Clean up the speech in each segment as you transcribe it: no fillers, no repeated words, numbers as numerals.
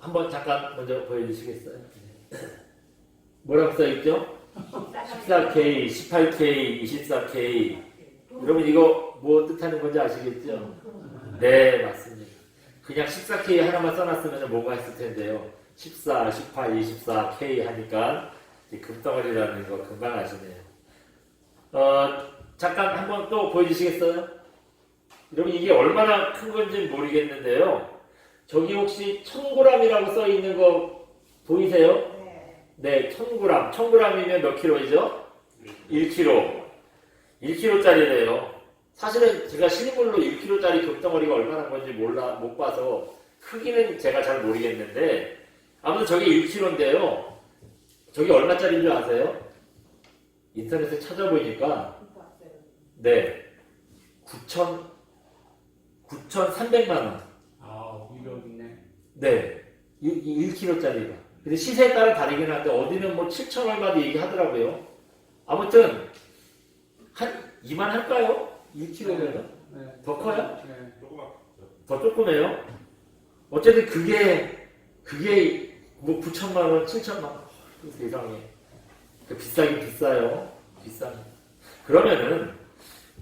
한번 잠깐 먼저 보여주시겠어요? 뭐라고 써있죠? 14K, 18K, 24K. 여러분 이거 뭐 뜻하는 건지 아시겠죠? 네, 맞습니다. 그냥 14K 하나만 써놨으면 뭐가 있을 텐데요. 14, 18, 24K 하니까 금덩어리라는 거 금방 아시네요. 잠깐 한번 또 보여주시겠어요? 여러분 이게 얼마나 큰 건지 모르겠는데요. 저기 혹시 1000g이라고 써 있는 거 보이세요? 네, 1000g. 1000g이면 몇 킬로이죠? 1kg. 1kg짜리래요. 사실은 제가 실물로 1kg짜리 금덩어리가 얼마나 건지 못 봐서 크기는 제가 잘 모르겠는데 아무튼 저게 1kg인데요. 저게 얼마짜리인 줄 아세요? 인터넷에 찾아보니까 네, 9,300만 원. 아, 오히려 있네. 네, 1kg짜리가. 근데 시세에 따라 다르긴 한데 어디는 뭐 7천 얼마도 얘기하더라고요. 아무튼 한 2만 할까요? 1kg면? 네. 더 커요? 네. 더 조그매요? 어쨌든 그게 뭐 9천만 원, 7천만 원. 세상에. 비싸긴 비싸요. 비싸. 그러면은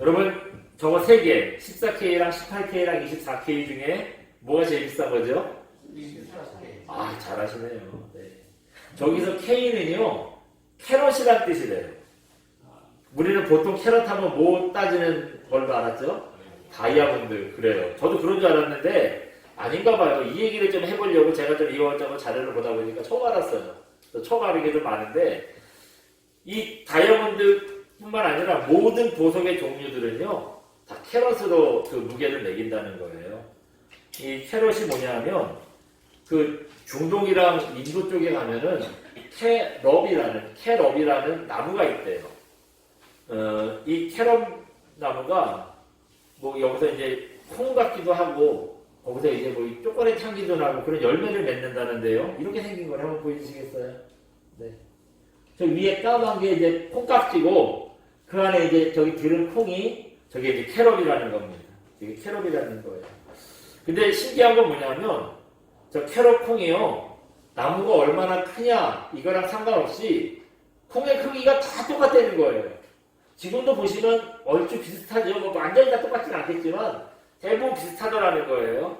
여러분 저거 3개 14K랑 18K랑 24K 중에 뭐가 제일 비싼 거죠? 24K. 아, 잘하시네요. 네. 저기서 K는요, 캐럿이란 뜻이래요. 우리는 보통 캐럿 하면 뭐 따지는 걸로 알았죠? 다이아몬드. 그래요. 저도 그런 줄 알았는데, 아닌가 봐요. 이 얘기를 좀 해보려고 제가 좀 이것저것 자료를 보다 보니까 처음 알았어요. 처음 아는 게 좀 많은데, 이 다이아몬드 뿐만 아니라 모든 보석의 종류들은요, 다 캐럿으로 그 무게를 매긴다는 거예요. 이 캐럿이 뭐냐면, 그 중동이랑 인도 쪽에 가면은 캐럽이라는 나무가 있대요. 이 캐럽 나무가 뭐 여기서 이제 콩 같기도 하고 거기서 이제 뭐 초콜릿 향기도 나고 그런 열매를 맺는다는데요. 이렇게 생긴 걸 한번 보여주시겠어요? 네. 저 위에 까만 게 이제 콩깍지고 그 안에 이제 저기 들은 콩이 저게 이제 캐럽이라는 겁니다. 이게 캐럽이라는 거예요. 근데 신기한 건 뭐냐면 저 캐럿 콩이요. 나무가 얼마나 크냐 이거랑 상관없이 콩의 크기가 다 똑같다는 거예요. 지금도 보시면 얼추 비슷하죠. 뭐 완전히 다 똑같지는 않겠지만 대부분 비슷하더라는 거예요.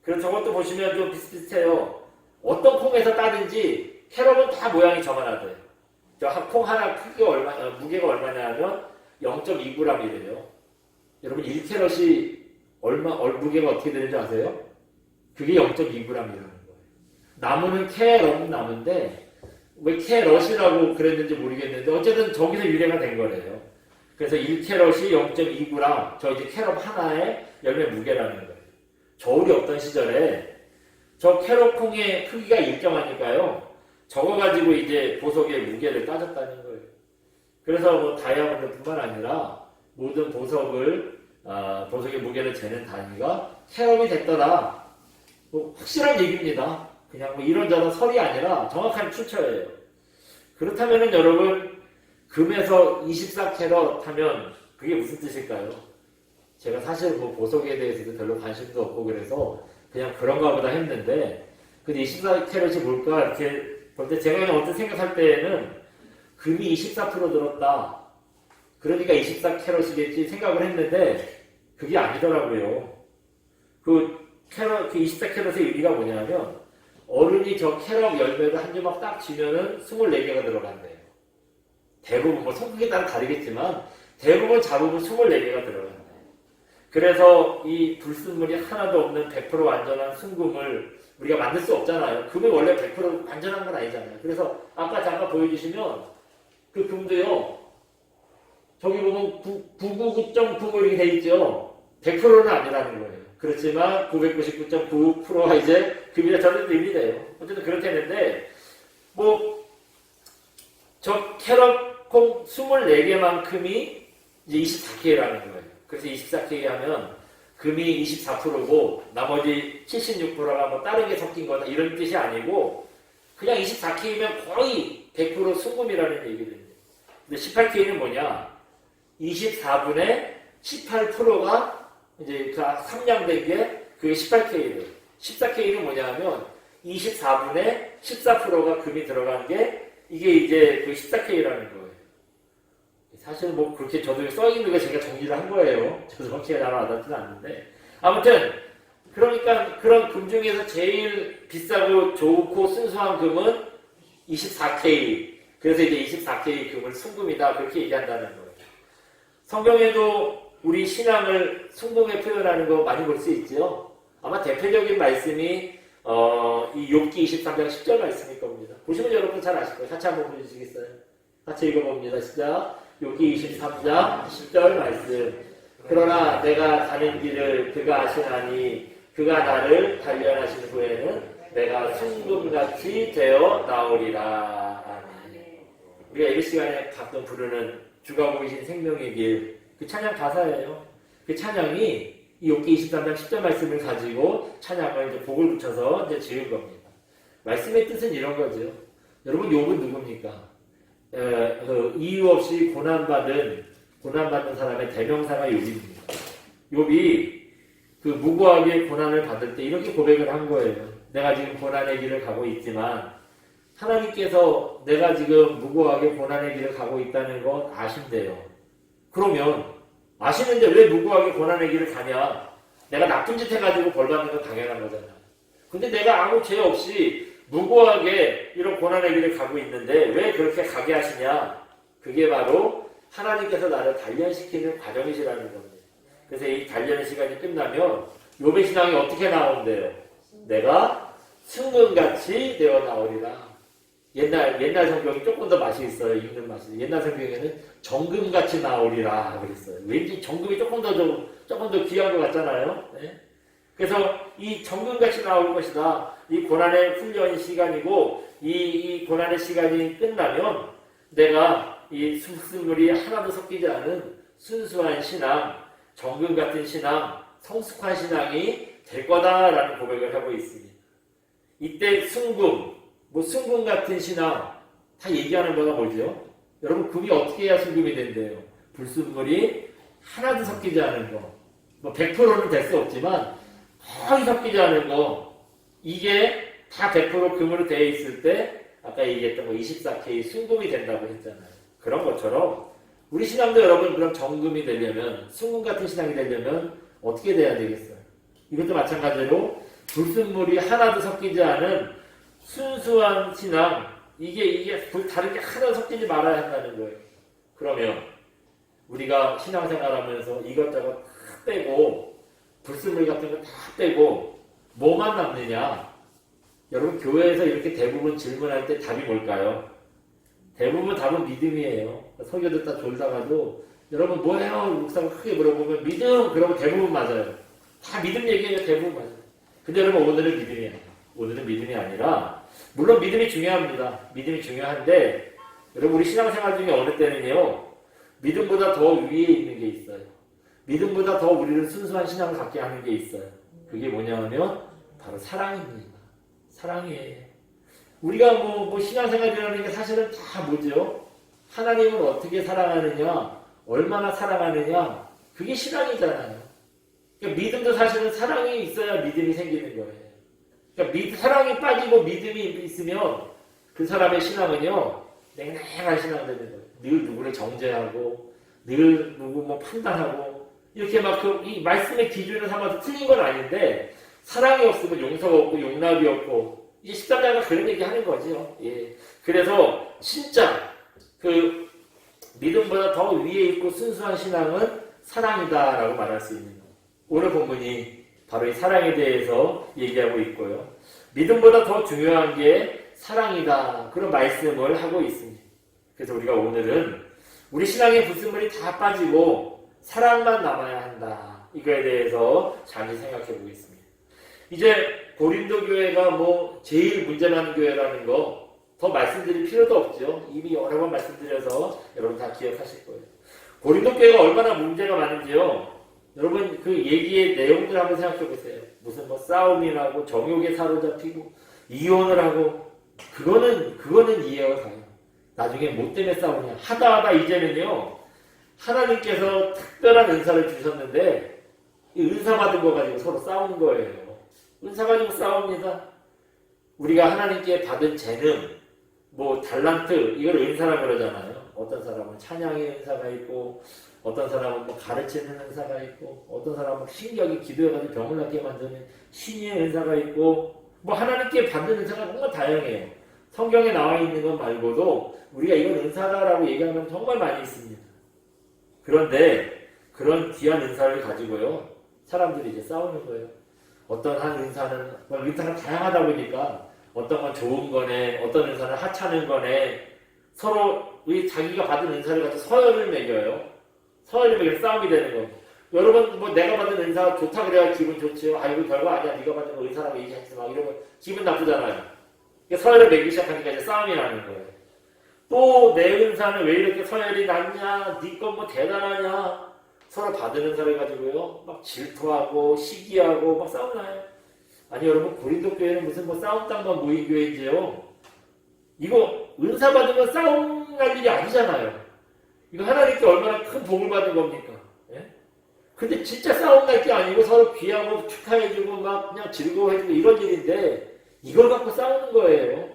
그래서 저것도 보시면 좀 비슷비슷해요. 어떤 콩에서 따든지 캐럿은 다 모양이 저만하대요. 저 콩 하나 크기가 무게가 얼마냐 하면 0.2g이래요. 여러분 1캐럿이 무게가 어떻게 되는지 아세요? 그게 0.2g이라는 거예요. 나무는 캐럿 나무인데 왜 캐럿이라고 그랬는지 모르겠는데 어쨌든 저기서 유래가 된 거래요. 그래서 1캐럿이 0.2g, 저 이제 캐럿 하나의 열매 무게라는 거예요. 저울이 없던 시절에 저 캐럿 콩의 크기가 일정하니까요. 저거 가지고 이제 보석의 무게를 따졌다는 거예요. 그래서 뭐 다이아몬드뿐만 아니라 모든 보석의 무게를 재는 단위가 캐럿이 됐더라. 뭐 확실한 얘기입니다. 그냥 뭐 이런저런 설이 아니라 정확한 추처예요. 그렇다면은 여러분 금에서 24캐럿 하면 그게 무슨 뜻일까요? 제가 사실 뭐 보석에 대해서도 별로 관심도 없고 그래서 그냥 그런가 보다 했는데 근데 24캐럿이 뭘까 이렇게 볼 때 제가 그냥 어떤 생각할 때에는 금이 24% 들었다. 그러니까 24캐럿이겠지 생각을 했는데 그게 아니더라고요. 그 24캐럿의 의미가 뭐냐면 어른이 저 캐럿 열매를 한 조각 딱 쥐면은 24개가 들어간대요. 대부분 뭐 성격에 따라 다르겠지만 대부분 잡으면 24개가 들어간대요. 그래서 이 불순물이 하나도 없는 100% 완전한 순금을 우리가 만들 수 없잖아요. 금이 원래 100% 완전한 건 아니잖아요. 그래서 아까 잠깐 보여주시면 그 금도요. 저기 보면 999.9 이렇게 돼 있죠. 100%는 아니라는 거예요. 그렇지만 999.9%가 이제 금이라 저는 의미 돼요. 어쨌든 그렇다는데 뭐 저 캐럿 콩 24개만큼이 이제 24K라는 거예요. 그래서 24K 하면 금이 24%고 나머지 76%가 뭐 다른 게 섞인 거다 이런 뜻이 아니고 그냥 24K면 거의 100% 순금이라는 얘기입니다. 근데 18K는 뭐냐? 24분의 18%가 이제 그 상량된 게 그게 18K예요. 14K는 뭐냐 하면 24분의 14%가 금이 들어간 게 이게 이제 그 14K라는 거예요. 사실 뭐 그렇게 저도 써있는 거 제가 정리를 한 거예요. 저도 정치가 잘 와닿지는 않는데. 아무튼, 그러니까 그런 금 중에서 제일 비싸고 좋고 순수한 금은 24K. 그래서 이제 24K 금을 순금이다. 그렇게 얘기한다는 거예요. 성경에도 우리 신앙을 순금에 표현하는 거 많이 볼 수 있죠. 아마 대표적인 말씀이 이 욥기 23장 10절 말씀일 겁니다. 보시면 여러분 잘 아실 거예요. 같이 한번 보여주시겠어요? 같이 읽어봅니다. 시작. 욥기 23장 10절 말씀. 그러나 내가 가는 길을 그가 아시나니 그가 나를 단련하신 후에는 내가 순금같이 되어 나오리라. 아멘. 우리가 이 시간에 가끔 부르는 주가 보이신 생명의 길, 그 찬양 가사예요. 그 찬양이 이 욥기 23장 10절 말씀을 가지고 찬양을 이제 복을 붙여서 이제 지은 겁니다. 말씀의 뜻은 이런 거죠. 여러분, 욥은 누굽니까? 이유 없이 고난받은 사람의 대명사가 욥입니다. 욥이 그 무고하게 고난을 받을 때 이렇게 고백을 한 거예요. 내가 지금 고난의 길을 가고 있지만 하나님께서 내가 지금 무고하게 고난의 길을 가고 있다는 건 아신대요. 그러면 아시는데 왜 무고하게 고난의 길을 가냐? 내가 나쁜 짓 해가지고 벌 받는 건 당연한 거잖아. 근데 내가 아무 죄 없이 무고하게 이런 고난의 길을 가고 있는데 왜 그렇게 가게 하시냐? 그게 바로 하나님께서 나를 단련시키는 과정이시라는 겁니다. 그래서 이 단련 시간이 끝나면 욥의 신앙이 어떻게 나온대요? 내가 순금같이 되어 나오리라. 옛날 성경이 조금 더 맛이 있어요. 읽는 맛이. 옛날 성경에는 정금같이 나오리라 그랬어요. 왠지 정금이 조금 더 귀한 것 같잖아요. 네? 그래서 이 정금같이 나올 것이다. 이 고난의 훈련 시간이고 이 고난의 시간이 끝나면 내가 이 순수물이 하나도 섞이지 않은 순수한 신앙, 정금 같은 신앙, 성숙한 신앙이 될 거다라는 고백을 하고 있습니다. 이때 순금 같은 신앙 다 얘기하는 거가 뭐죠? 여러분, 금이 어떻게 해야 순금이 된대요? 불순물이 하나도 섞이지 않은 거. 뭐 100%는 될 수 없지만 거의 섞이지 않은 거. 이게 다 100% 금으로 되어 있을 때 아까 얘기했던 거 24K 순금이 된다고 했잖아요. 그런 것처럼 우리 신앙도 여러분 그럼 정금이 되려면, 순금 같은 신앙이 되려면 어떻게 돼야 되겠어요? 이것도 마찬가지로 불순물이 하나도 섞이지 않은 순수한 신앙, 이게 다른 게 하나도 섞이지 말아야 한다는 거예요. 그러면 우리가 신앙생활하면서 이것저것 다 빼고 불순물 같은 거 다 빼고 뭐만 남느냐? 여러분, 교회에서 이렇게 대부분 질문할 때 답이 뭘까요? 대부분 답은 믿음이에요. 설교 듣다 졸다가도 여러분 뭐예요? 목사가 크게 물어보면 믿음! 그러면 대부분 맞아요. 다 믿음 얘기해요. 대부분 맞아요. 근데 여러분, 오늘은 믿음이 아니에요. 오늘은 믿음이 아니라, 물론 믿음이 중요합니다. 믿음이 중요한데 여러분, 우리 신앙생활 중에 어느 때는요, 믿음보다 더 위에 있는 게 있어요. 믿음보다 더 우리를 순수한 신앙을 갖게 하는 게 있어요. 그게 뭐냐면 바로 사랑입니다. 사랑이에요. 우리가 뭐 신앙생활이라는 게 사실은 다 뭐죠? 하나님을 어떻게 사랑하느냐, 얼마나 사랑하느냐, 그게 신앙이잖아요. 그러니까 믿음도 사실은 사랑이 있어야 믿음이 생기는 거예요. 그러니까 사랑이 빠지고 믿음이 있으면 그 사람의 신앙은요, 냉랭한 신앙 되는 거예요. 늘 누구를 정죄하고, 늘 누구 뭐 판단하고, 이렇게 막 이 말씀의 기준을 삼아서 틀린 건 아닌데, 사랑이 없으면 용서가 없고, 용납이 없고, 이제 13장가 그런 얘기 하는 거죠. 예. 그래서 진짜 그 믿음보다 더 위에 있고 순수한 신앙은 사랑이다라고 말할 수 있는 거예요. 오늘 본문이 바로 이 사랑에 대해서 얘기하고 있고요. 믿음보다 더 중요한 게 사랑이다. 그런 말씀을 하고 있습니다. 그래서 우리가 오늘은 우리 신앙의 불순물이 다 빠지고 사랑만 남아야 한다. 이거에 대해서 잠시 생각해 보겠습니다. 이제 고린도 교회가 뭐 제일 문제 많은 교회라는 거 더 말씀드릴 필요도 없죠. 이미 여러 번 말씀드려서 여러분 다 기억하실 거예요. 고린도 교회가 얼마나 문제가 많은지요. 여러분 그 얘기의 내용들 한번 생각해 보세요. 무슨 뭐 싸움이라고 정욕에 사로잡히고 이혼을 하고 그거는 이해가 가요. 나중에 뭐 때문에 싸우냐. 하다 이제는요. 하나님께서 특별한 은사를 주셨는데 이 은사 받은 거 가지고 서로 싸우는 거예요. 은사 가지고 싸웁니다. 우리가 하나님께 받은 재능, 뭐 달란트, 이걸 은사라고 그러잖아요. 어떤 사람은 찬양의 은사가 있고, 어떤 사람은 뭐 가르치는 은사가 있고, 어떤 사람은 신기하게 기도해가지고 병을 낫게 만드는 신의 은사가 있고, 뭐 하나님께 받는 은사가 정말 다양해요. 성경에 나와 있는 것 말고도 우리가 이건 은사다라고 얘기하면 정말 많이 있습니다. 그런데 그런 귀한 은사를 가지고요, 사람들이 이제 싸우는 거예요. 어떤 한 은사는, 은사가 다양하다 보니까 어떤 건 좋은 거네, 어떤 은사는 하찮은 거네, 서로 우리 자기가 받은 은사를 가지고 서열을 매겨요. 서열을 매겨 싸움이 되는 거예요. 여러분, 뭐 내가 받은 은사가 좋다 그래야 기분 좋지요. 아이고 별거 아니야, 네가 받은 거 은사라고 얘기하지 마, 이러면 기분 나쁘잖아요. 서열을 매기 시작하니까 이제 싸움이 나는 거예요. 또 내 은사는 왜 이렇게 서열이 낮냐, 네 건 뭐 대단하냐, 서로 받은 은사를 가지고요 막 질투하고 시기하고 막 싸우나요? 아니 여러분, 고린도 교회는 무슨 뭐 싸움장만 모인 교회인지요, 이거 은사 받은 건 싸움 날 일이 아니잖아요. 이거 하나님께 얼마나 큰 복을 받은 겁니까? 예? 근데 진짜 싸움 날 게 아니고 서로 귀하고 축하해주고 막 그냥 즐거워해주고 이런 일인데, 이걸 갖고 싸우는 거예요.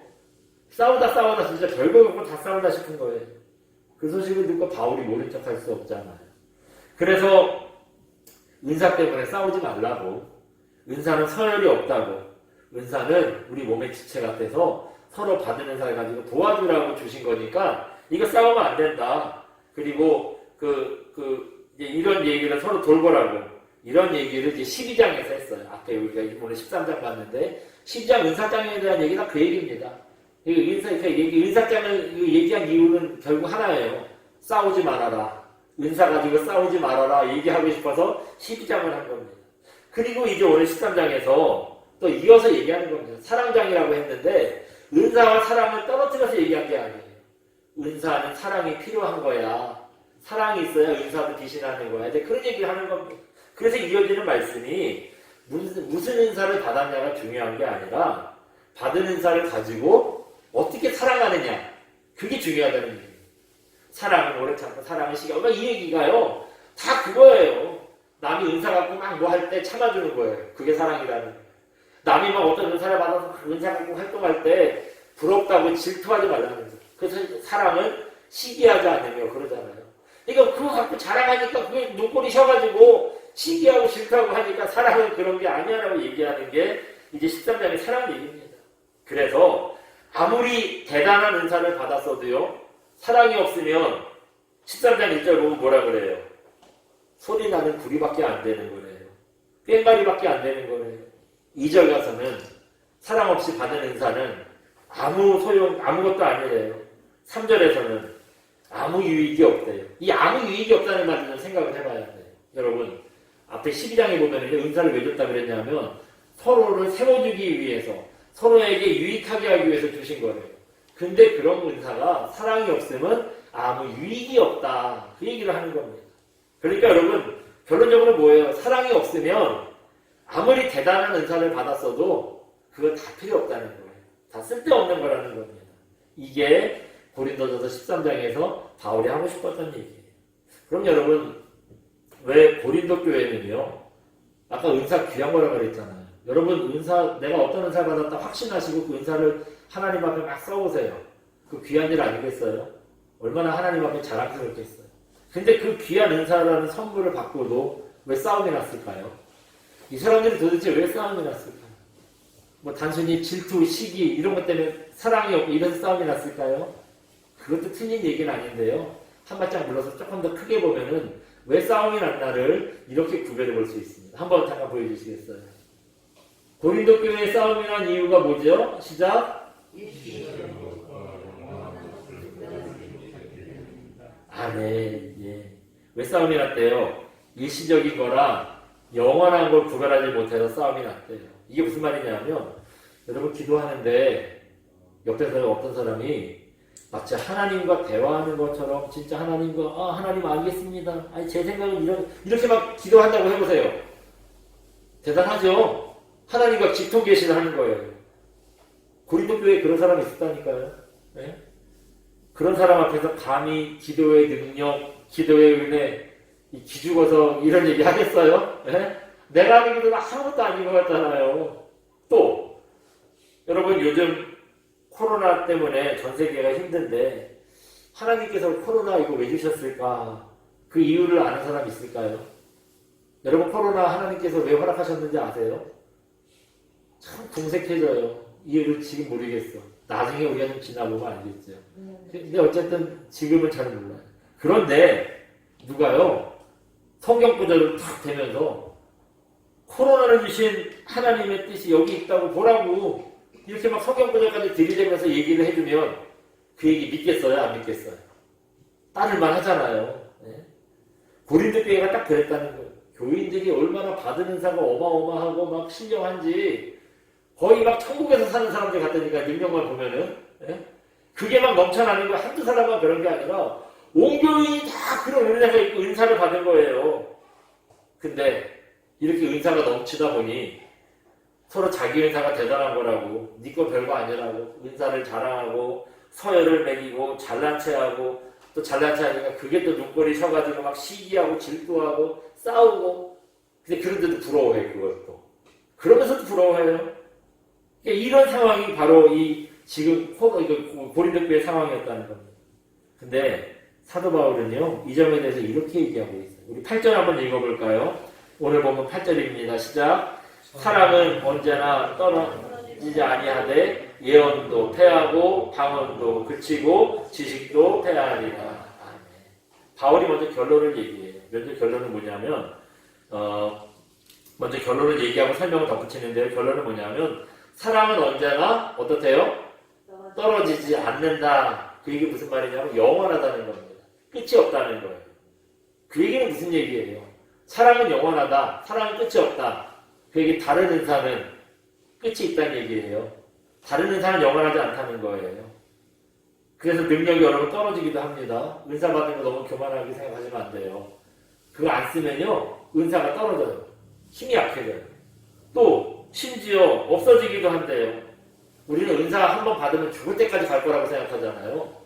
싸우다 진짜 별거 갖고 다 싸운다 싶은 거예요. 그 소식을 듣고 바울이 모른 척 할 수 없잖아요. 그래서 은사 때문에 싸우지 말라고, 은사는 서열이 없다고, 은사는 우리 몸의 지체 같아서 서로 받은 은사를 가지고 도와주라고 주신 거니까 이거 싸우면 안 된다. 그리고 이제 이런 얘기를 서로 돌보라고, 이런 얘기를 이제 12장에서 했어요. 앞에 우리가 오늘 13장 봤는데 12장 은사장에 대한 얘기가 그 얘기입니다. 은사장을 얘기한 이유는 결국 하나예요. 싸우지 말아라. 은사 가지고 싸우지 말아라 얘기하고 싶어서 12장을 한 겁니다. 그리고 이제 오늘 13장에서 또 이어서 얘기하는 겁니다. 사랑장이라고 했는데 은사와 사랑을 떨어뜨려서 얘기한 게 아니에요. 은사는 사랑이 필요한 거야. 사랑이 있어야 은사도 기신하는 거야. 이제 그런 얘기를 하는 겁니다. 그래서 이어지는 말씀이 무슨 은사를 받았냐가 중요한 게 아니라 받은 은사를 가지고 어떻게 살아가느냐, 그게 중요하다는 얘기예요. 사랑은 오래 참고 사랑은 시기하고, 막 이 얘기가요 다 그거예요. 남이 은사 갖고 막 뭐 할 때 참아주는 거예요. 그게 사랑이라는 거예요. 남이 막 어떤 은사를 받아서 은사 갖고 활동할 때 부럽다고 질투하지 말라는 거예요. 그래서 사랑은 시기하지 않으며 그러잖아요. 그러니까 그거 갖고 자랑하니까 그게 눈꼴이 셔가지고 시기하고 질투하고 하니까 사랑은 그런 게 아니야라고 얘기하는 게 이제 13장의 사랑 얘기입니다. 그래서 아무리 대단한 은사를 받았어도요, 사랑이 없으면 13장 1절 보면 뭐라 그래요? 소리 나는 구리밖에 안 되는 거래요. 꽹과리밖에 안 되는 거래요. 2절 가서는 사랑 없이 받은 은사는 아무것도 아니래요. 3절에서는 아무 유익이 없대요. 이 아무 유익이 없다는 말을 좀 생각을 해봐야 돼요. 여러분, 앞에 12장에 보면 은사를 왜 줬다 그랬냐면 서로를 세워주기 위해서, 서로에게 유익하게 하기 위해서 주신 거예요. 근데 그런 은사가 사랑이 없으면 아무 유익이 없다, 그 얘기를 하는 겁니다. 그러니까 여러분, 결론적으로 뭐예요? 사랑이 없으면 아무리 대단한 은사를 받았어도 그거 다 필요 없다는 거예요. 다 쓸데없는 거라는 겁니다. 이게 고린도전서 13장에서 바울이 하고 싶었던 얘기예요. 그럼 여러분, 왜 고린도 교회는요, 아까 은사 귀한 거라고 그랬잖아요. 여러분, 은사, 내가 어떤 은사를 받았다 확신하시고 그 은사를 하나님 앞에 막 써보세요. 그 귀한 일 아니겠어요? 얼마나 하나님 앞에 자랑스럽겠어요. 근데 그 귀한 은사라는 선물을 받고도 왜 싸움이 났을까요? 이 사람들이 도대체 왜 싸움이 났을까요? 뭐 단순히 질투, 시기 이런 것 때문에 사랑이 없고 이래서 싸움이 났을까요? 그것도 틀린 얘기는 아닌데요. 한 발짝 물러서 조금 더 크게 보면은 왜 싸움이 났나를 이렇게 구별해 볼 수 있습니다. 한번 잠깐 보여주시겠어요? 고린도 교회에 싸움이 난 이유가 뭐죠? 시작. 네. 예. 왜 싸움이 났대요? 일시적인 거랑 영원한 걸 구별하지 못해서 싸움이 났대요. 이게 무슨 말이냐면, 여러분 기도하는데 옆에서 어떤 사람이 마치 하나님과 대화하는 것처럼 진짜 하나님과 하나님 알겠습니다. 아니 제 생각은 이렇게 막 기도한다고 해보세요. 대단하죠? 하나님과 직통계시를 하는 거예요. 고린도 교회에 그런 사람이 있었다니까요. 네? 그런 사람 앞에서 감히 기도의 능력, 기도의 은혜, 기죽어서 이런 얘기 하겠어요? 네? 내가 하는 기도는 아무것도 아닌 것 같잖아요. 또 여러분 요즘 코로나 때문에 전 세계가 힘든데 하나님께서 코로나 이거 왜 주셨을까? 그 이유를 아는 사람 있을까요? 여러분 코로나 하나님께서 왜 허락하셨는지 아세요? 참 궁색해져요. 이유를 지금 모르겠어. 나중에 우리가 좀 지나보면 알겠죠. 근데 어쨌든 지금은 잘 몰라요. 그런데 누가요? 성경 구절을 탁 대면서 코로나를 주신 하나님의 뜻이 여기 있다고 보라고 이렇게 막 성경 구절까지 들이대면서 얘기를 해주면 그 얘기 믿겠어요? 안 믿겠어요? 따를만 하잖아요. 네? 고린도 교회가 딱 그랬다는 거예요. 교인들이 얼마나 받은 은사가 어마어마하고 막 신령한지 거의 막 천국에서 사는 사람들 같다니까 능력만 보면은 예? 그게 막 넘쳐나는 거 한두 사람만 그런 게 아니라 온 교인이 다 그런 은혜가 있고 은사를 받은 거예요. 근데 이렇게 은사가 넘치다 보니 서로 자기 은사가 대단한 거라고 네 거 별거 아니라고 은사를 자랑하고 서열을 매기고 잘난 체하고 또 잘난 체하니까 그게 또 눈꼬리 서가지고 막 시기하고 질투하고 싸우고 근데 그런데도 부러워해 그것도 그러면서도 부러워해요. 이런 상황이 바로 이 지금 고린도 교회 상황이었다는 겁니다. 근데 사도 바울은요 이 점에 대해서 이렇게 얘기하고 있어요. 우리 8절 한번 읽어볼까요? 오늘 보면 8절입니다. 시작. 사랑은 언제나 떨어지지 아니하되 예언도 패하고 방언도 그치고 지식도 패하리라. 아멘. 바울이 먼저 결론을 얘기해요. 먼저 결론은 뭐냐면 먼저 결론을 얘기하고 설명을 덧붙이는데요. 결론은 뭐냐면 사랑은 언제나 어떻대요? 떨어지지 않는다. 그 얘기 무슨 말이냐면 영원하다는 겁니다. 끝이 없다는 거예요. 그 얘기는 무슨 얘기예요? 사랑은 영원하다. 사랑은 끝이 없다. 그 얘기 다른 은사는 끝이 있다는 얘기예요. 다른 은사는 영원하지 않다는 거예요. 그래서 능력이 여러분 떨어지기도 합니다. 은사 받는 거 너무 교만하게 생각하시면 안 돼요. 그거 안 쓰면요 은사가 떨어져요. 힘이 약해져요. 또 심지어 없어지기도 한대요. 우리는 은사 한 번 받으면 죽을 때까지 갈 거라고 생각하잖아요.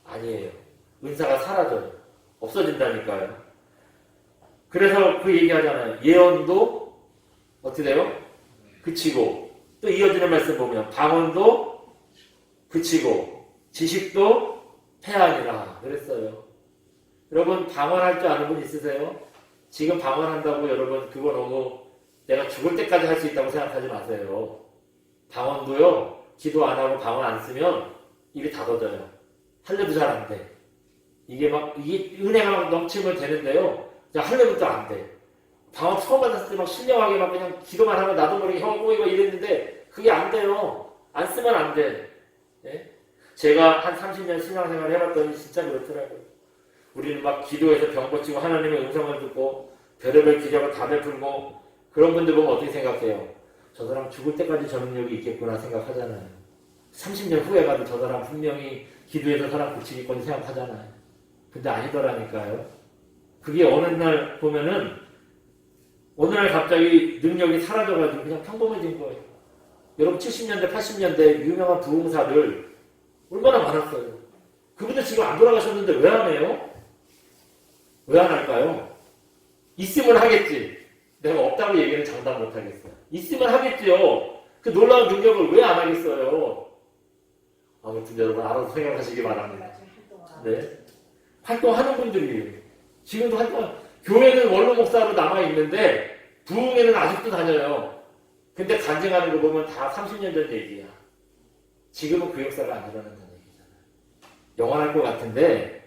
아니에요. 은사가 사라져요. 없어진다니까요. 그래서 그 얘기하잖아요. 예언도 어떻게 돼요? 그치고 또 이어지는 말씀 보면 방언도 그치고 지식도 패하니라 그랬어요. 여러분 방언할 줄 아는 분 있으세요? 지금 방언한다고 여러분 그거 너무 내가 죽을 때까지 할 수 있다고 생각하지 마세요. 방언도요 기도 안 하고 방언 안 쓰면 입이 닫아져요. 할래도 잘 안 돼. 이게 은혜가 막 넘치면 되는데요. 하려면 또 안 돼. 방언 처음 받았을 때 막 신령하게 막 그냥 기도만 하면 나도 모르게 형 꼬이고 이랬는데 그게 안 돼요. 안 쓰면 안 돼. 예? 제가 한 30년 신앙생활 해봤더니 진짜 그렇더라고요. 우리는 막 기도해서 병 고치고 하나님의 음성을 듣고 별의별 기적을 다 베풀고 그런 분들 보면 어떻게 생각해요? 저 사람 죽을 때까지 저 능력이 있겠구나 생각하잖아요. 30년 후에 가도 저 사람 분명히 기도해서 사람 고치겠거니 생각하잖아요. 근데 아니더라니까요. 그게 어느 날 보면은 어느 날 갑자기 능력이 사라져가지고 그냥 평범해진 거예요. 여러분 70년대 80년대 유명한 부흥사들 얼마나 많았어요. 그분들 지금 안 돌아가셨는데 왜 안 해요? 왜 안 할까요? 있으면 하겠지. 내가 없다고 얘기는 장담 못 하겠어요. 있으면 하겠지요. 그 놀라운 능력을 왜 안 하겠어요? 아무튼 여러분 알아서 생각하시기 바랍니다. 네. 활동하는 분들이에요. 지금도 교회는 원로 목사로 남아있는데 부흥회는 아직도 다녀요. 근데 간증하는 거 보면 다 30년 전 얘기야. 지금은 그 역사가 안 일어난다는 얘기잖아요. 영원할 것 같은데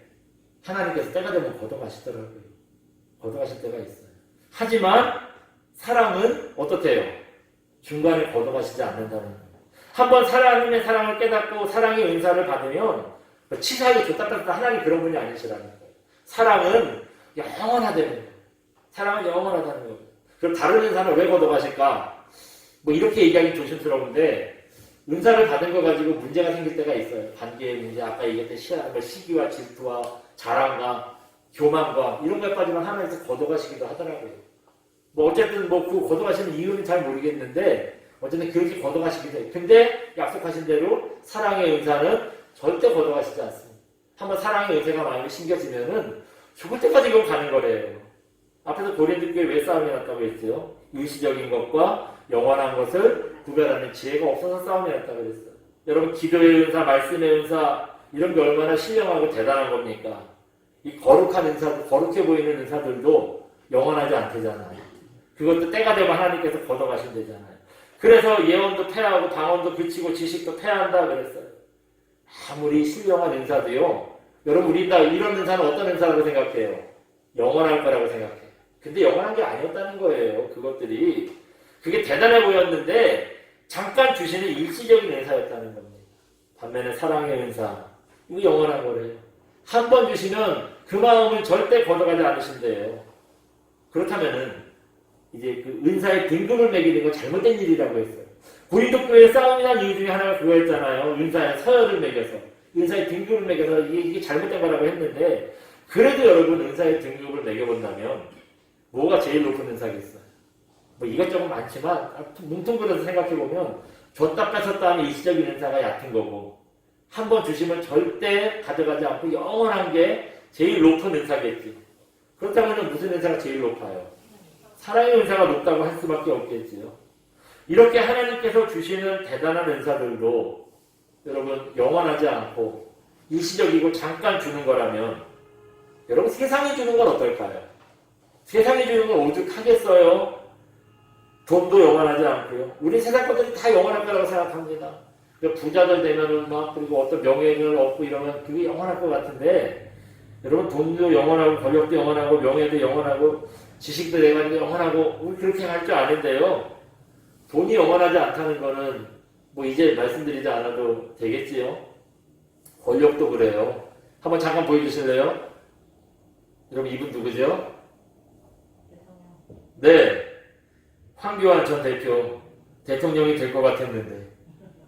하나님께서 때가 되면 걷어가시더라고요. 걷어가실 때가 있어요. 하지만 사랑은 어떻대요? 중간에 걷어가시지 않는다는 거예요. 한번 하나님의 사랑을 깨닫고 사랑의 은사를 받으면 치사하게 줬다 하나님 그런 분이 아니시라는 거예요. 사랑은 영원하다는 거예요. 사랑은 영원하다는 거예요. 그럼 다른 은사는 왜 걷어가실까? 뭐 이렇게 얘기하기 조심스러운데 은사를 받은 거 가지고 문제가 생길 때가 있어요. 관계의 문제, 아까 얘기했던 시기와 질투와 자랑과 교만과 이런 거에 빠지면 하나님께서 걷어가시기도 하더라고요. 뭐 어쨌든 그 걷어가시는 이유는 잘 모르겠는데 어쨌든 그렇게 걷어가시기도 해요. 근데 약속하신 대로 사랑의 은사는 절대 걷어가시지 않습니다. 한번 사랑의 은사가 많이 심겨지면은 죽을 때까지 그건 가는 거래요. 앞에서 고린도 교회 왜 싸움이 났다고 했어요? 일시적인 것과 영원한 것을 구별하는 지혜가 없어서 싸움이 났다고 그랬어요. 여러분 기도의 은사, 말씀의 은사 이런 게 얼마나 신령하고 대단한 겁니까? 이 거룩한 은사, 거룩해 보이는 은사들도 영원하지 않대잖아요. 그것도 때가 되면 하나님께서 걷어가신대잖아요. 그래서 예언도 패하고 방언도 그치고 지식도 패한다 그랬어요. 아무리 신령한 은사도요. 여러분 우리 다 이런 은사는 어떤 은사라고 생각해요? 영원할 거라고 생각해요. 근데 영원한 게 아니었다는 거예요. 그것들이. 그게 대단해 보였는데 잠깐 주시는 일시적인 은사였다는 겁니다. 반면에 사랑의 은사, 이거 영원한 거래요. 한 번 주시면 그 마음을 절대 걷어가지 않으신대요. 그렇다면은 이제 그 은사의 등급을 매기는 건 잘못된 일이라고 했어요. 고린도 교회에 싸움이 난 이유 중에 하나가 그거였잖아요. 은사의 서열을 매겨서, 은사의 등급을 매겨서 이게 잘못된 거라고 했는데, 그래도 여러분 은사의 등급을 매겨본다면 뭐가 제일 높은 은사겠어요? 뭐 이것저것 많지만 뭉뚱그려서 생각해보면 줬다 뺏었다 하는 일시적인 은사가 얕은 거고, 한 번 주시면 절대 가져가지 않고 영원한 게 제일 높은 은사겠지. 그렇다면 무슨 은사가 제일 높아요? 사랑의 은사가 높다고 할 수밖에 없겠지요. 이렇게 하나님께서 주시는 대단한 은사들도 여러분 영원하지 않고 일시적이고 잠깐 주는 거라면 여러분 세상이 주는 건 어떨까요? 세상이 주는 건 오죽하겠어요? 돈도 영원하지 않고요. 우리 세상 것들이 다 영원할 거라고 생각합니다. 부자들 되면은 막 그리고 어떤 명예를 얻고 이러면 그게 영원할 것 같은데 여러분 돈도 영원하고 권력도 영원하고 명예도 영원하고 지식도 내가지고 영원하고 우리 그렇게 할 줄 아는데요. 돈이 영원하지 않다는 거는 뭐 이제 말씀드리지 않아도 되겠지요. 권력도 그래요. 한번 잠깐 보여주실래요? 여러분 이분 누구죠? 네. 황교안 전 대표 대통령이 될 것 같았는데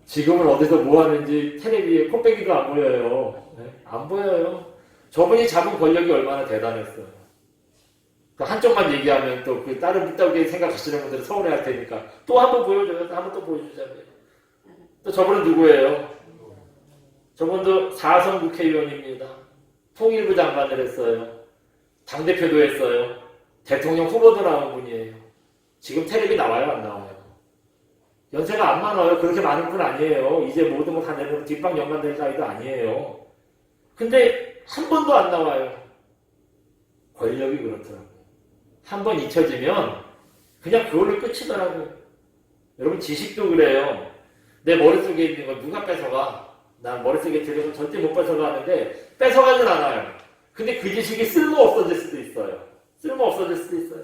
지금은 어디서 뭐 하는지 텔레비에 콧배기도 안 보여요. 네? 안 보여요. 저분이 잡은 권력이 얼마나 대단했어요. 그 한쪽만 얘기하면 또 그 다른 묻다게 생각하시는 분들은 서운해할 테니까 또 한 번 보여줘요. 한 번 또 보여주자고요. 또 저분은 누구예요? 저분도 4선 국회의원입니다. 통일부 장관을 했어요. 당대표도 했어요. 대통령 후보도 나온 분이에요. 지금 텔레비 나와요? 안 나와요? 연세가 안 많아요. 그렇게 많은 분 아니에요. 이제 모든 거 다 내면 뒷방 연관된 사이도 아니에요. 근데 한 번도 안 나와요. 권력이 그렇더라고요. 한 번 잊혀지면 그냥 그걸로 끝이더라고요. 여러분 지식도 그래요. 내 머릿속에 있는 거 누가 뺏어가? 난 머릿속에 들여서 절대 못 뺏어가 하는데 뺏어가진 않아요. 근데 그 지식이 쓸모 없어질 수도 있어요. 쓸모 없어질 수도 있어요.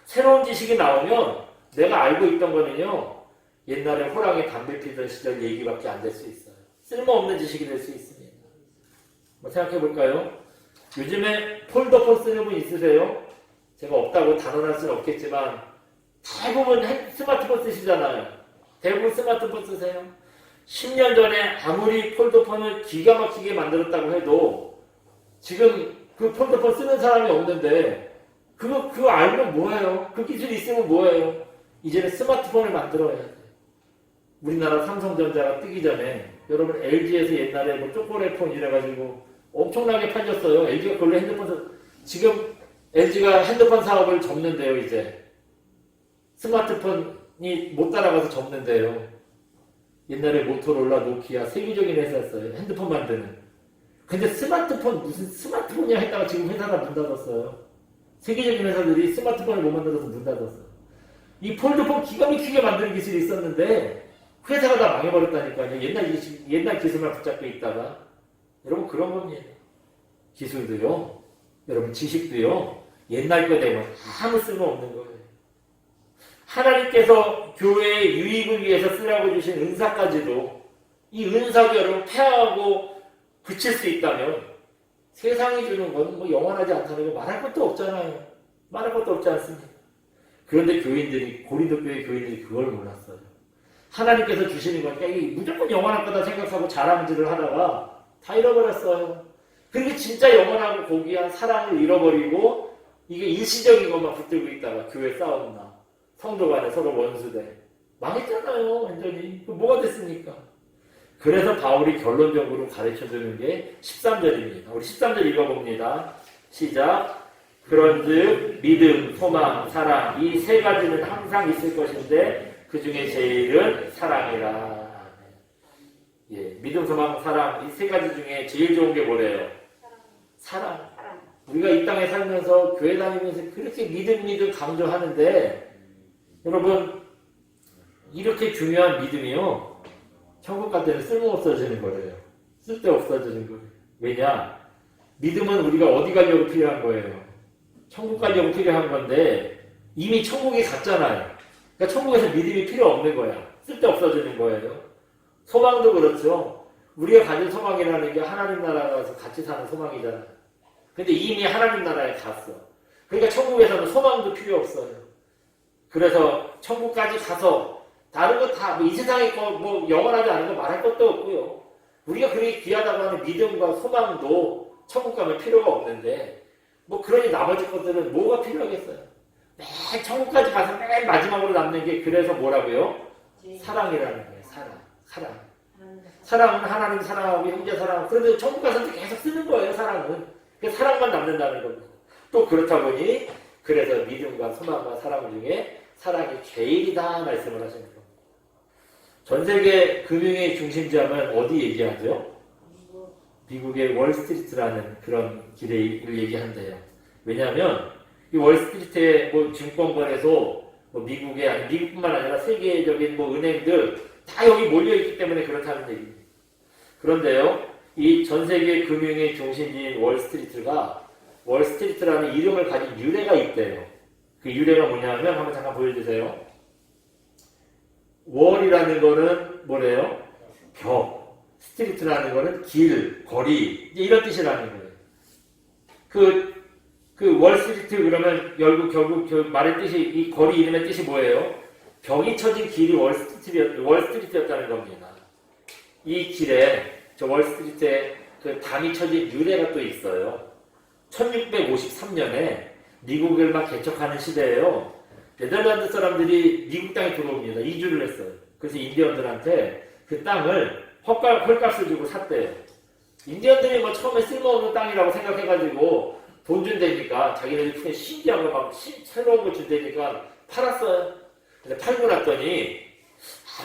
새로운 지식이 나오면 내가 알고 있던 거는요. 옛날에 호랑이 담배 피던 시절 얘기밖에 안 될 수 있어요. 쓸모없는 지식이 될 수 있습니다. 뭐 생각해 볼까요? 요즘에 폴더폰 쓰는 분 있으세요? 제가 없다고 단언할 수는 없겠지만 대부분 스마트폰 쓰시잖아요. 대부분 스마트폰 쓰세요. 10년 전에 아무리 폴더폰을 기가 막히게 만들었다고 해도 지금 그 폴더폰 쓰는 사람이 없는데 그거 알면 뭐예요? 그 기술이 있으면 뭐예요? 이제는 스마트폰을 만들어야 돼요. 우리나라 삼성전자가 뜨기 전에 여러분 LG에서 옛날에 뭐 초콜릿폰 이래가지고 엄청나게 팔렸어요. LG가 그걸로 핸드폰 지금 LG가 핸드폰 사업을 접는데요. 이제 스마트폰이 못 따라가서 접는데요. 옛날에 모토로라, 노키아 세계적인 회사였어요. 핸드폰 만드는. 근데 스마트폰 무슨 스마트폰이야 했다가 지금 회사가 문 닫았어요. 세계적인 회사들이 스마트폰을 못 만들어서 문 닫았어요. 이 폴드폰 기가 막히게 만드는 기술이 있었는데 회사가 다 망해버렸다니까요. 옛날 기술만 붙잡고 있다가. 여러분 그런 겁니다. 기술도요. 여러분 지식도요. 옛날 거 되면 아무 쓸모없는 거예요. 하나님께서 교회의 유익을 위해서 쓰라고 주신 은사까지도 이 은사도 여러분 폐하고 그칠 수 있다면 세상이 주는 건 뭐 영원하지 않다는 거 말할 것도 없잖아요. 말할 것도 없지 않습니까? 그런데 고린도 교회 교인들이 그걸 몰랐어요. 하나님께서 주시는 거니까 이게 무조건 영원할 거다 생각하고 자랑질을 하다가 다 잃어버렸어요. 그리고 진짜 영원하고 고귀한 사랑을 잃어버리고 이게 일시적인 것만 붙들고 있다가 교회 싸움나 성도 간에 서로 원수돼 망했잖아요. 완전히. 그 뭐가 됐습니까? 그래서 바울이 결론적으로 가르쳐주는 게 13절입니다. 우리 13절 읽어봅니다. 시작. 그런즉 믿음, 소망, 사랑 이 세 가지는 항상 있을 것인데 그 중에 제일은 사랑이라. 예, 믿음, 소망, 사랑 이 세 가지 중에 제일 좋은 게 뭐래요? 사랑. 우리가 이 땅에 살면서 교회 다니면서 그렇게 믿음 강조하는데 여러분 이렇게 중요한 믿음이요 천국 갈 때는 쓸모없어지는 거래요. 쓸데없어지는 거예요. 왜냐? 믿음은 우리가 어디 가려고 필요한 거예요? 천국 가려고 필요한 건데 이미 천국에 갔잖아요. 그러니까 천국에서 믿음이 필요 없는 거야. 쓸데없어지는 거예요. 소망도 그렇죠. 우리가 가진 소망이라는 게 하나님 나라에서 같이 사는 소망이잖아요. 근데 이미 하나님 나라에 갔어. 그러니까 천국에서는 소망도 필요 없어요. 그래서 천국까지 가서 다른 거 다 이 세상에 뭐 영원하지 않은 거 말할 것도 없고요. 우리가 그렇게 귀하다고 하는 믿음과 소망도 천국 가면 필요가 없는데 뭐 그러니 나머지 것들은 뭐가 필요하겠어요. 맨 천국까지 가서 맨 마지막으로 남는 게 그래서 뭐라고요? 사랑이라는 거예요. 사랑. 사랑은 하나님 사랑하고 형제 사랑하고 그런데 천국 가서도 계속 쓰는 거예요. 사랑은. 그 사랑만 남는다는 겁니다. 또 그렇다 보니 그래서 믿음과 소망과 사랑 중에 사랑이 제일이다 말씀을 하시는 겁니다. 전 세계 금융의 중심지하면 어디 얘기하죠? 미국의 월스트리트라는 그런 길을 얘기한대요. 왜냐하면 이 월스트리트의 뭐 증권거래소, 뭐 미국의 아니 미국뿐만 아니라 세계적인 뭐 은행들 다 여기 몰려 있기 때문에 그렇다는 얘기입니다. 그런데요, 이 전 세계 금융의 중심지인 월스트리트가 월스트리트라는 이름을 가진 유래가 있대요. 그 유래가 뭐냐면 한번 잠깐 보여주세요. 월이라는 거는 뭐래요? 벽. 스트리트라는 거는 길, 거리 이런 뜻이라는 거예요. 그 월스트리트 그러면 결국 그 말의 뜻이 이 거리 이름의 뜻이 뭐예요? 벽이 쳐진 길이 월스트리트였다는 겁니다. 이 길에 저 월스트리트에 그 담이 쳐진 유래가 또 있어요. 1653년에 미국을 막 개척하는 시대에요. 네덜란드 사람들이 미국 땅에 들어옵니다. 이주를 했어요. 그래서 인디언들한테 그 땅을 헐값을 주고 샀대요. 인디언들이 뭐 처음에 쓸모없는 땅이라고 생각해가지고 돈 준다니까 자기네들이 그냥 신기한 거 막 새로운 거 준다니까 팔았어요. 근데 팔고 났더니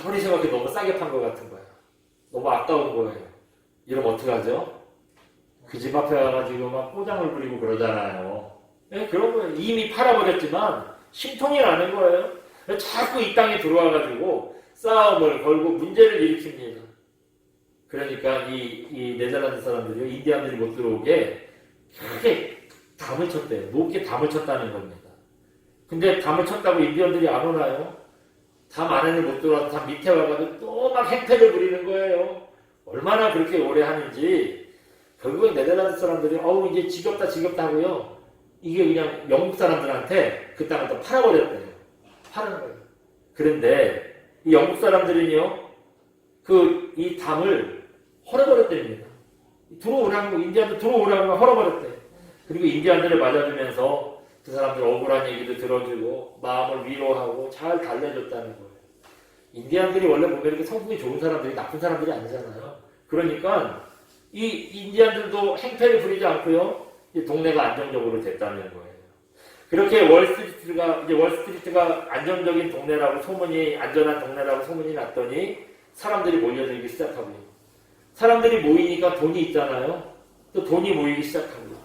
아무리 생각해도 너무 싸게 판 것 같은 거야. 너무 아까운 거예요. 이러면 어떡하죠? 그 집 앞에 와가지고 막 포장을 부리고 그러잖아요. 네, 그런 거예요. 이미 팔아버렸지만 심통이 나는 거예요. 자꾸 이 땅에 들어와가지고 싸움을 걸고 문제를 일으킵니다. 그러니까 이 네덜란드 사람들이 인디안들이 못 들어오게 크게 담을 쳤대요. 높게 담을 쳤다는 겁니다. 근데 담을 쳤다고 인디언들이 안 오나요? 담 안에는 못 들어와서 담 밑에 와가지고 또 막 행패를 부리는 거예요. 얼마나 그렇게 오래 하는지 결국엔 네덜란드 사람들이 어우 이제 지겹다 하고요. 이게 그냥 영국 사람들한테 그 땅을 또 팔아버렸대요. 파는 거예요. 그런데 이 영국 사람들은요, 이 담을 헐어버렸답니다. 들어오라고, 인디안들 들어오라고 헐어버렸대요. 그리고 인디안들을 맞아주면서 그 사람들 억울한 얘기도 들어주고 마음을 위로하고 잘 달래줬다는 거예요. 인디안들이 원래 보면 이렇게 성품이 좋은 사람들이 나쁜 사람들이 아니잖아요. 그러니까 이 인디안들도 행패를 부리지 않고요, 이 동네가 안정적으로 됐다는 거예요. 그렇게 월스트리트가 안정적인 동네라고 안전한 동네라고 소문이 났더니 사람들이 몰려들기 시작하고요. 사람들이 모이니까 돈이 있잖아요. 또 돈이 모이기 시작하고요.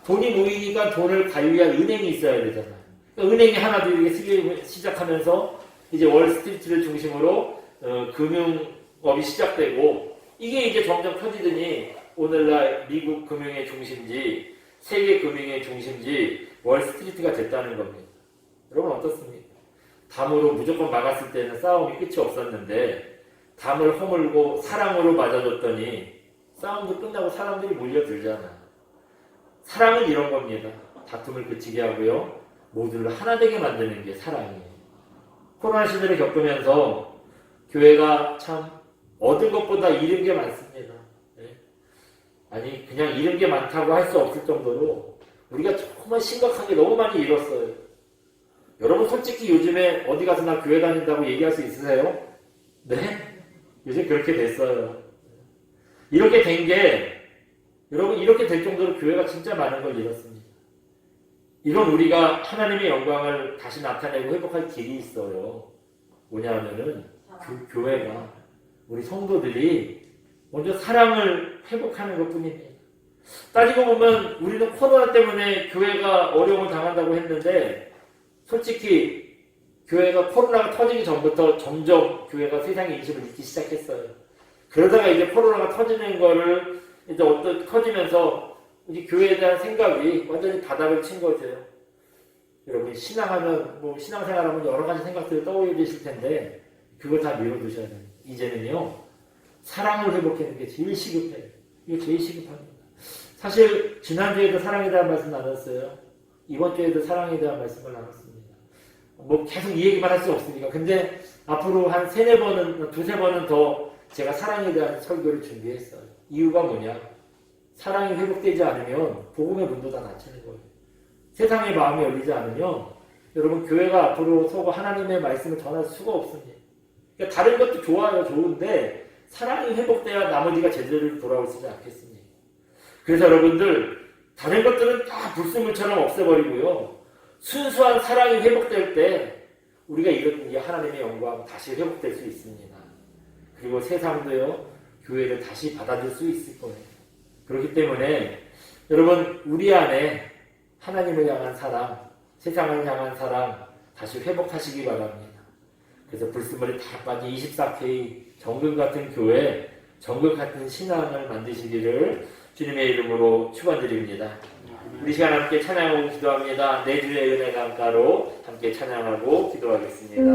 돈이 모이니까 돈을 관리할 은행이 있어야 되잖아요. 그러니까 은행이 하나 들기 쓰기 시작하면서 이제 월스트리트를 중심으로 금융업이 시작되고 이게 이제 점점 커지더니 오늘날 미국 금융의 중심지, 세계 금융의 중심지 월스트리트가 됐다는 겁니다. 여러분 어떻습니까? 담으로 무조건 막았을 때는 싸움이 끝이 없었는데 담을 허물고 사랑으로 맞아줬더니 싸움도 끝나고 사람들이 몰려들잖아요. 사랑은 이런 겁니다. 다툼을 그치게 하고요. 모두를 하나 되게 만드는 게 사랑이에요. 코로나 시대를 겪으면서 교회가 참 얻은 것보다 잃은 게 많습니다. 네. 아니 그냥 잃은 게 많다고 할 수 없을 정도로 우리가 정말 심각하게 너무 많이 잃었어요. 여러분 솔직히 요즘에 어디 가서 나 교회 다닌다고 얘기할 수 있으세요? 네? 요즘 그렇게 됐어요. 이렇게 된 게 여러분 이렇게 될 정도로 교회가 진짜 많은 걸 잃었습니다. 이런 우리가 하나님의 영광을 다시 나타내고 회복할 길이 있어요. 뭐냐 하면은 교회가 우리 성도들이 먼저 사랑을 회복하는 것 뿐입니다. 따지고 보면 우리는 코로나 때문에 교회가 어려움을 당한다고 했는데 솔직히 교회가 코로나가 터지기 전부터 점점 교회가 세상의 인심을 잊기 시작했어요. 그러다가 이제 코로나가 터지는 거를 이제 터지면서 이제 교회에 대한 생각이 완전히 바닥을 친 거죠. 여러분 신앙하면 신앙생활하면 여러 가지 생각들이 떠올리실 텐데 그걸 다 밀어두셔야 됩니다. 이제는요 사랑을 회복하는 게 제일 시급해요. 이게 제일 시급합니다. 사실 지난주에도 사랑에 대한 말씀 나눴어요. 이번 주에도 사랑에 대한 말씀을 나눴습니다. 계속 이 얘기만 할 수 없으니까. 근데 앞으로 한 두세 번은 더 제가 사랑에 대한 설교를 준비했어요. 이유가 뭐냐? 사랑이 회복되지 않으면 복음의 문도 다 닫히는 거예요. 세상의 마음이 열리지 않으면 여러분 교회가 앞으로 서고 하나님의 말씀을 전할 수가 없습니다. 그러니까 다른 것도 좋아요. 좋은데 사랑이 회복돼야 나머지가 제대로 돌아올 수 있지 않겠습니까? 그래서 여러분들 다른 것들은 다 불순물처럼 없애버리고요. 순수한 사랑이 회복될 때 우리가 이런 이 하나님의 영광 다시 회복될 수 있습니다. 그리고 세상도요. 교회를 다시 받아줄 수 있을 거예요. 그렇기 때문에 여러분 우리 안에 하나님을 향한 사랑, 세상을 향한 사랑 다시 회복하시기 바랍니다. 그래서 불순물이 다 빠진 24K 정금 같은 교회, 정금 같은 신앙을 만드시기를 주님의 이름으로 축원드립니다. 우리 시간 함께 찬양하고 기도합니다. 내 주의 은혜 강가로 함께 찬양하고 기도하겠습니다.